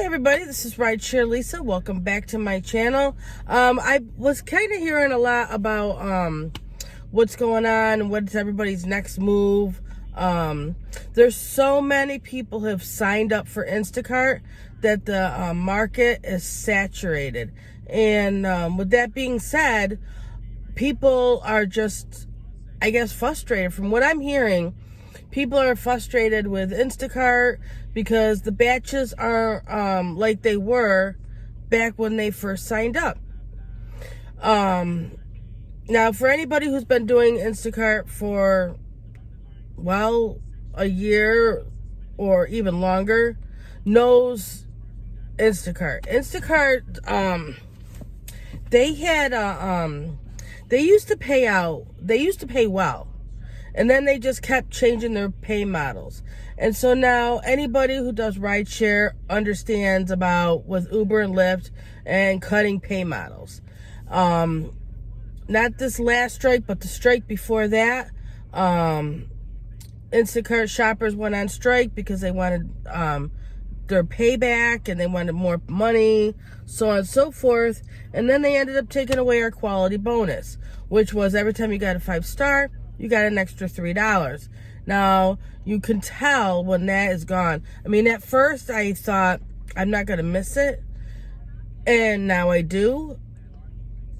everybody, this is Rideshare Lisa. Welcome back to my channel. I was kind of hearing a lot about what's going on and what's everybody's next move. There's so many people have signed up for Instacart that the market is saturated. And with that being said, people are just, I guess, frustrated. From what I'm hearing, people are frustrated with Instacart because the batches are like they were back when they first signed up. Now, for anybody who's been doing Instacart for, well, a year or even longer, knows Instacart. Instacart, they used to pay well. And then they just kept changing their pay models. And so now anybody who does rideshare understands about with Uber and Lyft and cutting pay models. Not this last strike, but the strike before that. Instacart shoppers went on strike because they wanted their payback and they wanted more money, so on and so forth. And then they ended up taking away our quality bonus, which was every time you got a 5-star, you got an extra $3. Now, you can tell when that is gone. I mean, at first I thought I'm not going to miss it. And now I do,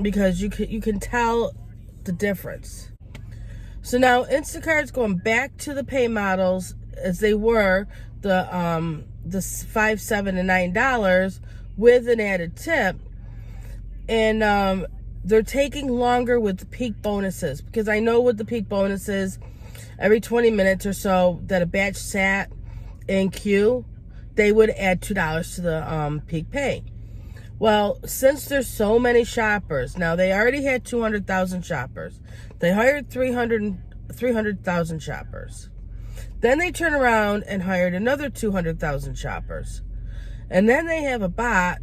because you can tell the difference. So now Instacart's going back to the pay models as they were, the $5, $7, and $9 with an added tip. And they're taking longer with the peak bonuses, because I know with the peak bonuses, every 20 minutes or so that a batch sat in queue, they would add $2 to the peak pay. Well, since there's so many shoppers, now they already had 200,000 shoppers. They hired 300,000 shoppers. Then they turn around and hired another 200,000 shoppers. And then they have a bot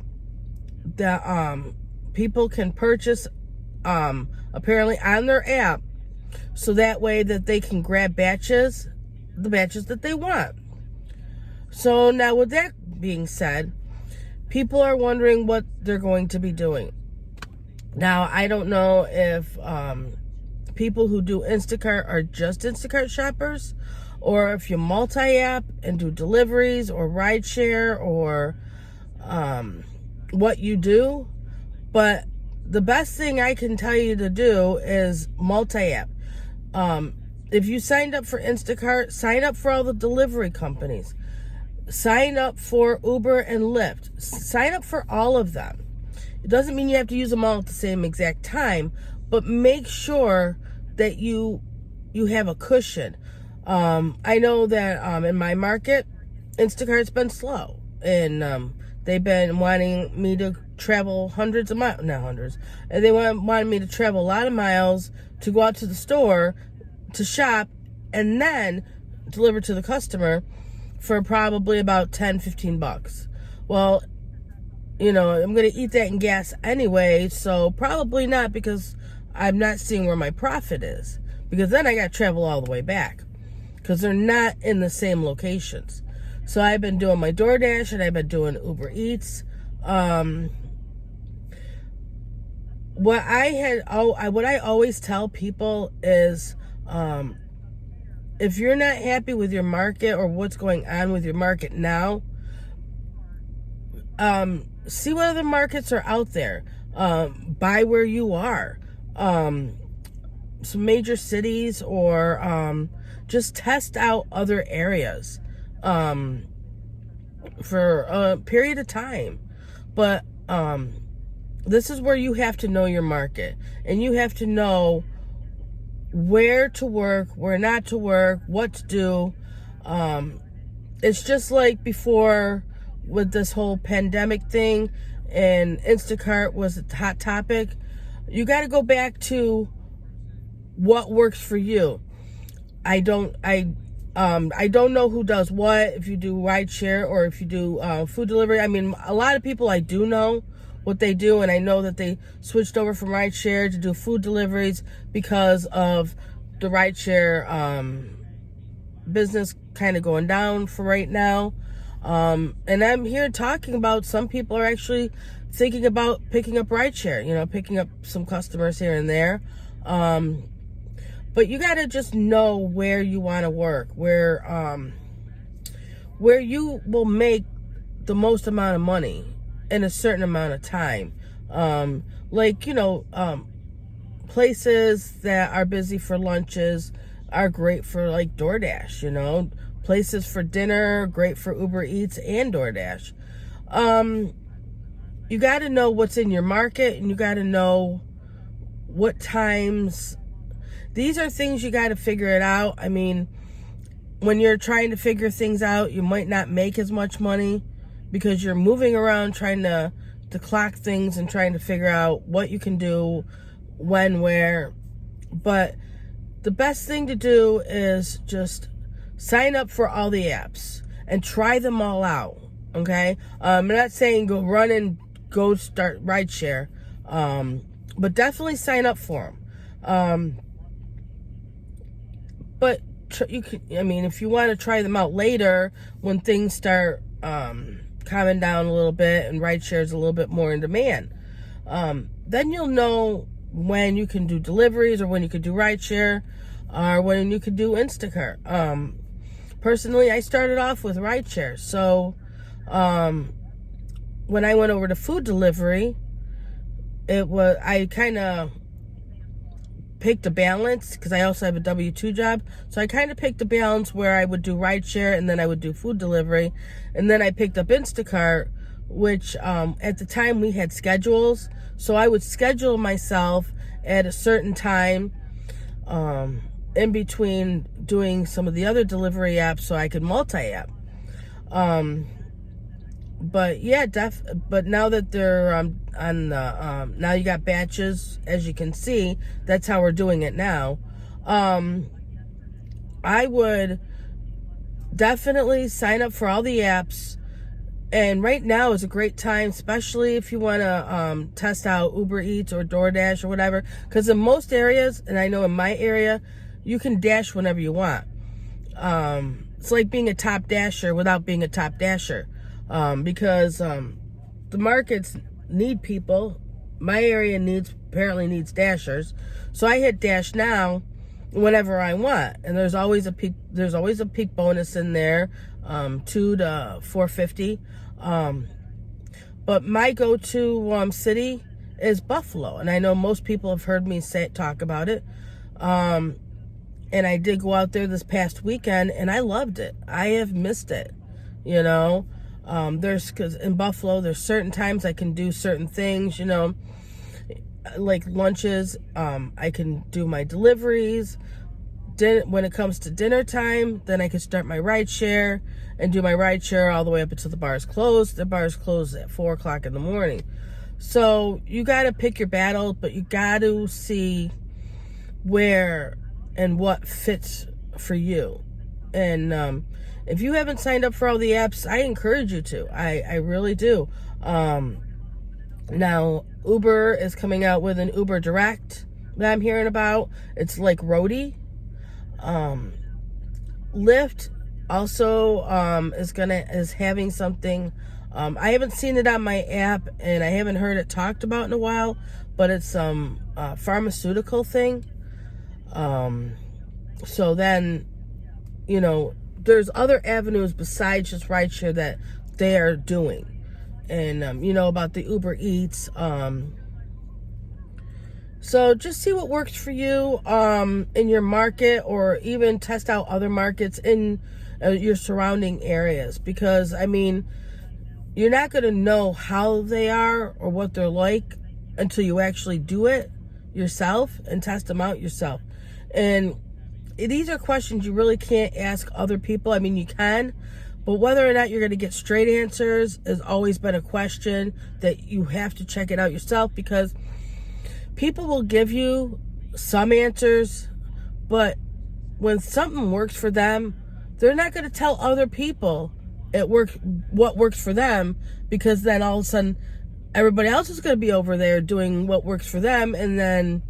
that people can purchase apparently on their app, so that way that they can grab the batches that they want. So now with that being said, people are wondering what they're going to be doing. Now, I don't know if people who do Instacart are just Instacart shoppers, or if you multi-app and do deliveries or rideshare, or what you do. But the best thing I can tell you to do is multi-app. If you signed up for Instacart, sign up for all the delivery companies. Sign up for Uber and Lyft. Sign up for all of them. It doesn't mean you have to use them all at the same exact time, but make sure that you have a cushion. I know that in my market, Instacart's been slow, and they've been wanting me to travel hundreds of miles, not hundreds, and they wanted me to travel a lot of miles to go out to the store to shop and then deliver to the customer for probably about $10-15. Well, I'm going to eat that in gas anyway, so probably not, because I'm not seeing where my profit is, because then I got to travel all the way back, because they're not in the same locations. So I've been doing my Doordash and I've been doing Uber Eats. What I always tell people is, if you're not happy with your market or what's going on with your market now, see what other markets are out there. Buy where you are. Some major cities, or just test out other areas for a period of time. But this is where you have to know your market, and you have to know where to work, where not to work, what to do. It's just like before with this whole pandemic thing, and Instacart was a hot topic. You got to go back to what works for you. I don't know who does what, if you do rideshare or if you do food delivery. I mean, a lot of people I do know what they do, and I know that they switched over from rideshare to do food deliveries because of the rideshare business kind of going down for right now. And I'm here talking about some people are actually thinking about picking up rideshare, picking up some customers here and there. But you got to just know where you want to work, where you will make the most amount of money in a certain amount of time. Places that are busy for lunches are great for like Doordash, places for dinner, great for Uber Eats and Doordash. You got to know what's in your market, and you got to know what times. These are things you got to figure it out. I mean, when you're trying to figure things out, you might not make as much money because you're moving around trying to clock things and trying to figure out what you can do, when, where. But the best thing to do is just sign up for all the apps and try them all out, okay? I'm not saying go start rideshare, but definitely sign up for them. But if you want to try them out later when things start calming down a little bit and rideshare is a little bit more in demand, then you'll know when you can do deliveries or when you could do rideshare or when you could do Instacart. Personally, I started off with rideshare. So when I went over to food delivery, I kind of picked a balance because I also have a W-2 job. So I kind of picked a balance where I would do rideshare and then I would do food delivery. And then I picked up Instacart, which at the time we had schedules. So I would schedule myself at a certain time in between doing some of the other delivery apps so I could multi-app. But yeah, but now that they're on the now you got batches, as you can see, that's how we're doing it now. I would definitely sign up for all the apps, and right now is a great time, especially if you want to test out Uber Eats or DoorDash or whatever, because in most areas, and I know in my area, you can dash whenever you want. It's like being a top dasher without being a top dasher. Because the markets need people. My area apparently needs dashers, so I hit dash now whenever I want, and there's always a peak bonus in there, $2 to $4.50. But my go-to city is Buffalo, and I know most people have heard me talk about it. And I did go out there this past weekend, and I loved it. I have missed it, because in Buffalo, there's certain times I can do certain things, like lunches. I can do my deliveries. When it comes to dinner time, then I can start my rideshare and do my rideshare all the way up until the bars close. The bars close at 4 o'clock in the morning. So you got to pick your battle, but you got to see where and what fits for you. And if you haven't signed up for all the apps, I encourage you to. I really do. Now, Uber is coming out with an Uber Direct that I'm hearing about. It's like Roadie. Lyft also is having something. I haven't seen it on my app, and I haven't heard it talked about in a while, but it's some pharmaceutical thing. So then, there's other avenues besides just rideshare that they are doing. And, about the Uber Eats. So just see what works for you in your market, or even test out other markets in your surrounding areas. Because, you're not going to know how they are or what they're like until you actually do it yourself and test them out yourself. And these are questions you really can't ask other people. You can, but whether or not you're going to get straight answers has always been a question that you have to check it out yourself, because people will give you some answers, but when something works for them, they're not going to tell other people what works for them, because then all of a sudden everybody else is going to be over there doing what works for them, and then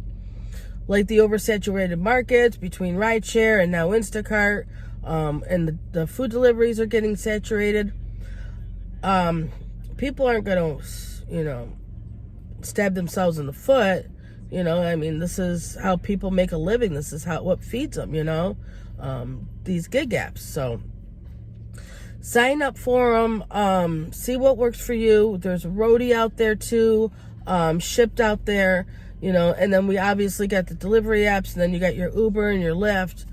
like the oversaturated markets between rideshare and now Instacart, and the food deliveries are getting saturated. people aren't going to, stab themselves in the foot. I mean, this is how people make a living. This is what feeds them, these gig apps. So sign up for them. See what works for you. There's a roadie out there too, shipped out there, and then we obviously got the delivery apps, and then you got your Uber and your Lyft.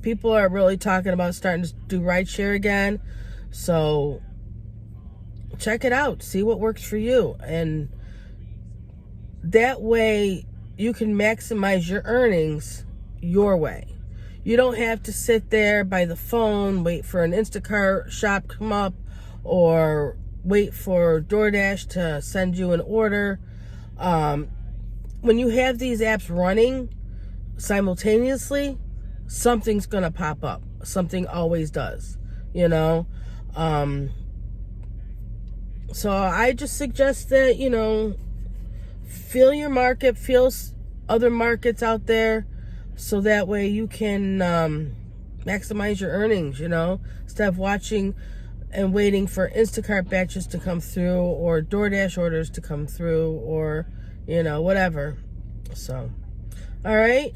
People are really talking about starting to do rideshare again. So check it out. See what works for you. And that way you can maximize your earnings your way. You don't have to sit there by the phone, wait for an Instacart shop come up, or wait for Doordash to send you an order. When you have these apps running simultaneously, something's going to pop up. Something always does, So I just suggest that, feel your market, feel other markets out there, so that way you can maximize your earnings, instead of watching and waiting for Instacart batches to come through, or DoorDash orders to come through, or, whatever. So, all right.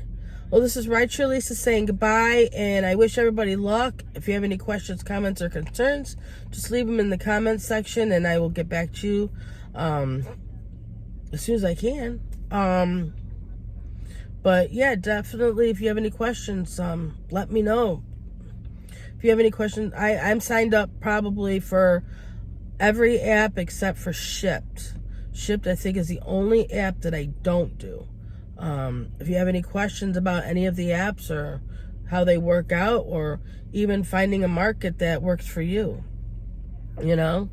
Well, this is Rideshare Lisa saying goodbye, and I wish everybody luck. If you have any questions, comments, or concerns, just leave them in the comments section, and I will get back to you as soon as I can. But yeah, definitely, if you have any questions, let me know. If you have any questions, I'm signed up probably for every app except for Shipt. Shipt, I think, is the only app that I don't do. If you have any questions about any of the apps or how they work out, or even finding a market that works for you, All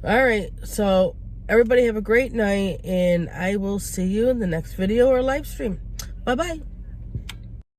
right. So everybody have a great night, and I will see you in the next video or live stream. Bye-bye.